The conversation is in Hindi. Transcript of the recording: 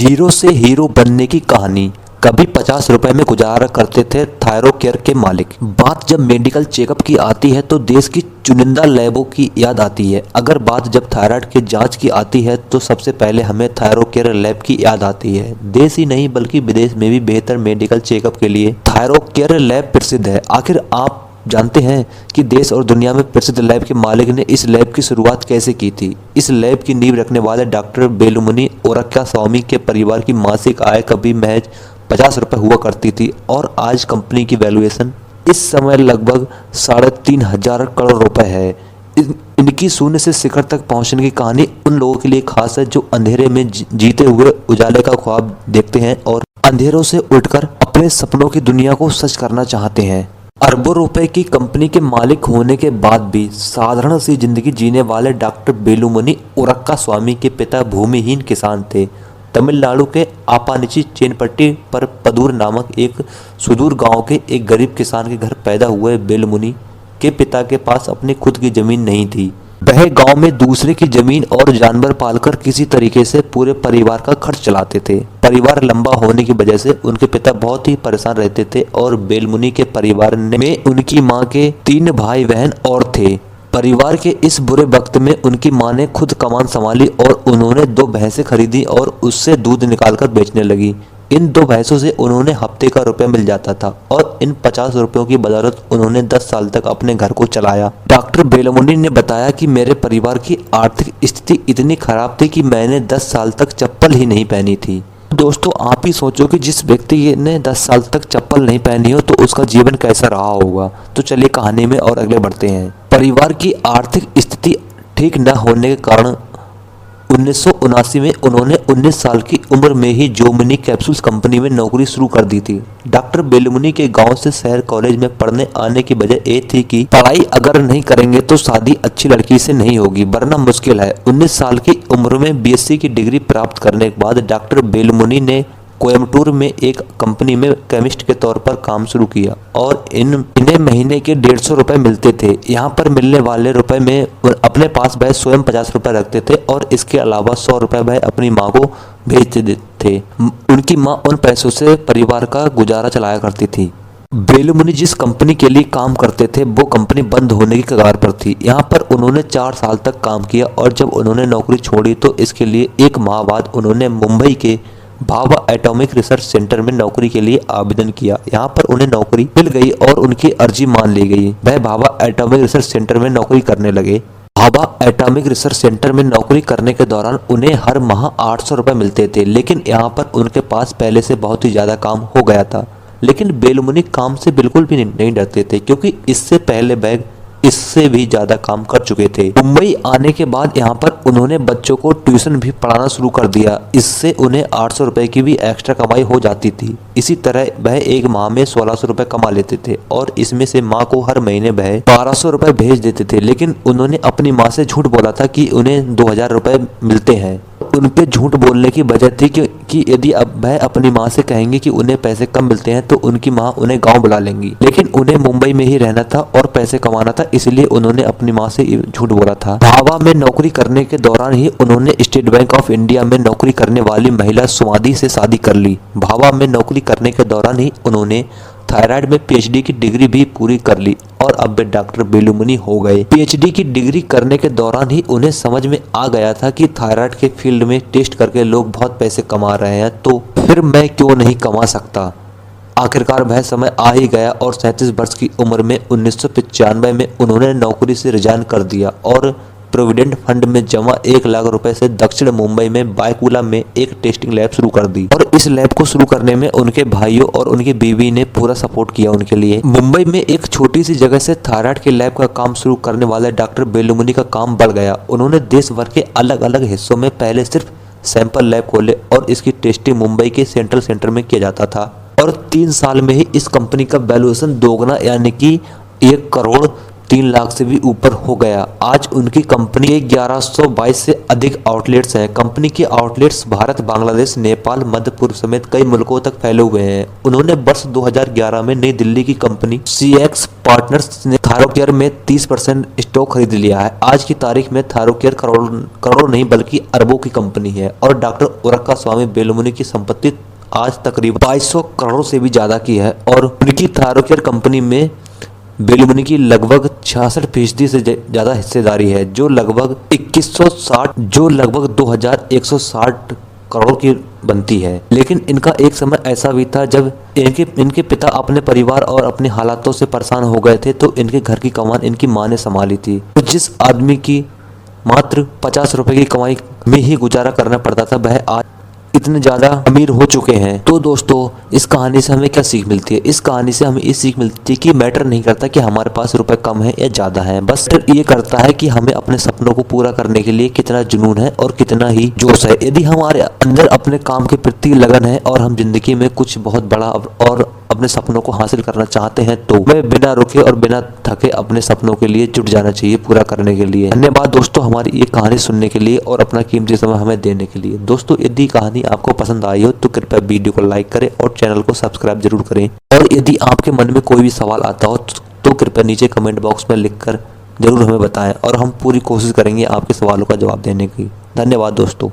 जीरो से हीरो बनने की कहानी। कभी 50 रुपए में गुजारा करते थे थायरोकेयर के मालिक। बात जब मेडिकल चेकअप की आती है तो देश की चुनिंदा लैबों की याद आती है। अगर बात जब थायराइड के जांच की आती है तो सबसे पहले हमें थायरोकेयर लैब की याद आती है। देश ही नहीं बल्कि विदेश में भी बेहतर मेडिकल चेकअप के लिए थायरोकेयर लैब प्रसिद्ध है। आखिर आप जानते हैं कि देश और दुनिया में प्रसिद्ध लैब के मालिक ने इस लैब की शुरुआत कैसे की थी? इस लैब की नींव रखने वाले डॉक्टर बेलुमुनी ओरक्का स्वामी के परिवार की मासिक आय कभी महज 50 रुपये हुआ करती थी और आज कंपनी की वैल्यूएशन इस समय लगभग 3,500 करोड़ रुपए है। इनकी शून्य से शिखर तक पहुंचने की कहानी उन लोगों के लिए खास है जो अंधेरे में जीते हुए उजाले का ख्वाब देखते हैं और अंधेरों से उठकर अपने सपनों की दुनिया को सच करना चाहते हैं। अरबों रुपए की कंपनी के मालिक होने के बाद भी साधारण सी जिंदगी जीने वाले डॉक्टर बेलुमुनी ओरक्का स्वामी के पिता भूमिहीन किसान थे। तमिलनाडु के आपानिची चेनपट्टी पर पदूर नामक एक सुदूर गांव के एक गरीब किसान के घर पैदा हुए बेलुमुनी के पिता के पास अपनी खुद की जमीन नहीं थी। वह गांव में दूसरे की जमीन और जानवर पालकर किसी तरीके से पूरे परिवार का खर्च चलाते थे। परिवार लंबा होने की वजह से उनके पिता बहुत ही परेशान रहते थे और बेलमुनी के परिवार में उनकी मां के 3 भाई बहन और थे। परिवार के इस बुरे वक्त में उनकी मां ने खुद कमान संभाली और उन्होंने 2 भैंसें खरीदी और उससे दूध निकालकर बेचने लगी। इन 2 भैंसों से उन्होंने हफ्ते का रुपया मिल जाता था और इन 50 रुपयों की बदौलत उन्होंने 10 साल तक अपने घर को चलाया। डॉक्टर बेलमुनी ने बताया कि मेरे परिवार की आर्थिक स्थिति इतनी खराब थी कि मैंने 10 साल तक चप्पल ही नहीं पहनी थी। दोस्तों, आप ही सोचो कि जिस व्यक्ति ने 10 साल तक चप्पल नहीं पहनी हो तो उसका जीवन कैसा रहा होगा। तो चलिए कहानी में और अगले बढ़ते हैं। परिवार की आर्थिक स्थिति ठीक न होने के कारण 1979 में उन्होंने 19 साल की उम्र में ही जोमिनी कैप्सूल्स कंपनी में नौकरी शुरू कर दी थी। डॉक्टर बेलमुनी के गांव से शहर कॉलेज में पढ़ने आने की वजह ये थी कि पढ़ाई अगर नहीं करेंगे तो शादी अच्छी लड़की से नहीं होगी वरना मुश्किल है। 19 साल की उम्र में बीएससी की डिग्री प्राप्त करने के बाद डॉक्टर बेलमुनी ने कोयम्बटूर में एक कंपनी में केमिस्ट के तौर पर काम शुरू किया और इन्हें महीने के 150 रुपए मिलते थे। यहाँ पर मिलने वाले रुपए में अपने पास वह स्वयं 50 रुपए रखते थे और इसके अलावा 100 रुपए वह अपनी माँ को भेजते थे। उनकी माँ उन पैसों से परिवार का गुजारा चलाया करती थी। बेलमुनी जिस कंपनी के लिए काम करते थे वो कंपनी बंद होने की कगार पर थी। यहाँ पर उन्होंने 4 साल तक काम किया और जब उन्होंने नौकरी छोड़ी तो इसके लिए 1 माह बाद उन्होंने मुंबई के भाभा एटॉमिक रिसर्च सेंटर में नौकरी के लिए आवेदन किया। यहाँ पर उन्हें नौकरी मिल गई और उनकी अर्जी मान ली गई। वह भाभा एटॉमिक रिसर्च सेंटर में नौकरी करने लगे। भाभा एटॉमिक रिसर्च सेंटर में नौकरी करने के दौरान उन्हें हर माह 800 रुपये मिलते थे, लेकिन यहाँ पर उनके पास पहले से बहुत ही ज़्यादा काम हो गया था। लेकिन बेलमुनी काम से बिल्कुल भी नहीं डरते थे क्योंकि इससे पहले वह इससे भी ज्यादा काम कर चुके थे। मुंबई आने के बाद यहाँ पर उन्होंने बच्चों को ट्यूशन भी पढ़ाना शुरू कर दिया। इससे उन्हें 800 रुपए की भी एक्स्ट्रा कमाई हो जाती थी। इसी तरह वह एक माह में 1600 रुपए कमा लेते थे और इसमें से माँ को हर महीने वह 1200 रुपए भेज देते थे। लेकिन उन्होंने अपनी माँ से झूठ बोला था कि उन्हें 2000 रुपए मिलते हैं। उनके झूठ बोलने की वजह थी कि यदि अब वह अपनी माँ से कहेंगे कि उन्हें पैसे कम मिलते हैं तो उनकी माँ उन्हें गांव बुला लेंगी। लेकिन उन्हें मुंबई में ही रहना था और पैसे कमाना था, इसलिए उन्होंने अपनी माँ से झूठ बोला था। भाभा में नौकरी करने के दौरान ही उन्होंने स्टेट बैंक ऑफ इंडिया में नौकरी करने वाली महिला सुमादी से शादी कर ली। भाभा में नौकरी करने के दौरान ही उन्होंने थायराइड में पीएचडी की डिग्री भी पूरी कर ली और अब वे डॉक्टर बेलमुनी हो गए। पीएचडी की डिग्री करने के दौरान ही उन्हें समझ में आ गया था कि थायराइड के फील्ड में टेस्ट करके लोग बहुत पैसे कमा रहे हैं, तो फिर मैं क्यों नहीं कमा सकता। आखिरकार वह समय आ ही गया और 37 वर्ष की उम्र में 1995 में उन्होंने नौकरी से रिजाइन कर दिया और प्रोविडेंट फंड में जमा 1 लाख रुपए से दक्षिण मुंबई में बायकुला में एक टेस्टिंग लैब शुरू कर दी और इस लैब को शुरू करने में उनके भाइयों और उनकी बीवी ने पूरा सपोर्ट किया उनके लिए। मुंबई में एक छोटी सी जगह से थायराइड के लैब का काम शुरू करने वाले डॉक्टर बेलमुनी का काम बढ़ गया। उन्होंने देश भर के अलग अलग हिस्सों में पहले सिर्फ सैंपल लैब खोले और इसकी टेस्टिंग मुंबई के सेंट्रल सेंटर में किया जाता था और 3 साल में ही इस कंपनी का वैल्यूएशन दोगुना यानी कि 1 करोड़ 3 लाख से भी ऊपर हो गया। आज उनकी कंपनी के 1122 से अधिक आउटलेट्स हैं। कंपनी के आउटलेट्स भारत, बांग्लादेश, नेपाल, मध्य पूर्व समेत कई मुल्कों तक फैले हुए हैं। उन्होंने वर्ष 2011 में नई दिल्ली की कंपनी CX पार्टनर्स ने थायरोकेयर में 30% स्टॉक खरीद लिया है। आज की तारीख में थायरोकेयर करोड़ नहीं बल्कि अरबों की कंपनी है और डॉक्टर उरक्का स्वामी बेलमुनि की संपत्ति आज तकरीबन 2200 करोड़ से भी ज़्यादा की है। और उनकी थायरोकेयर कंपनी में बेलमुनि की लगभग 66% से ज़्यादा हिस्सेदारी है, जो लगभग 2160 करोड़ की बनती है। लेकिन इनका एक समय ऐसा भी था जब इनके पिता अपने परिवार और अपने हालातों से परेशान हो गए थे, तो इनके घर की कमान इनकी माँ ने संभाली थी। तो जिस आदमी की मात्र 50 रुपए की कमाई में ही गुजारा करना पड़ता था, वह आज इतने ज़्यादा अमीर हो चुके हैं। तो दोस्तों, इस कहानी से हमें क्या सीख मिलती है? इस कहानी से हमें ये सीख मिलती है कि मैटर नहीं करता कि हमारे पास रुपए कम है या ज़्यादा है, बस ये करता है कि हमें अपने सपनों को पूरा करने के लिए कितना जुनून है और कितना ही जोश है। यदि हमारे अंदर अपने काम के प्रति लगन है और हम जिंदगी में कुछ बहुत बड़ा और अपने सपनों को हासिल करना चाहते हैं, तो हमें बिना रुके और बिना थके अपने सपनों के लिए जुट जाना चाहिए पूरा करने के लिए। धन्यवाद दोस्तों हमारी ये कहानी सुनने के लिए और अपना कीमती समय हमें देने के लिए। दोस्तों, यदि कहानी आपको पसंद आई हो तो कृपया वीडियो को लाइक करें और चैनल को सब्सक्राइब जरूर करें। और यदि आपके मन में कोई भी सवाल आता हो तो कृपया नीचे कमेंट बॉक्स में लिखकर जरूर हमें बताएं और हम पूरी कोशिश करेंगे आपके सवालों का जवाब देने की। धन्यवाद दोस्तों।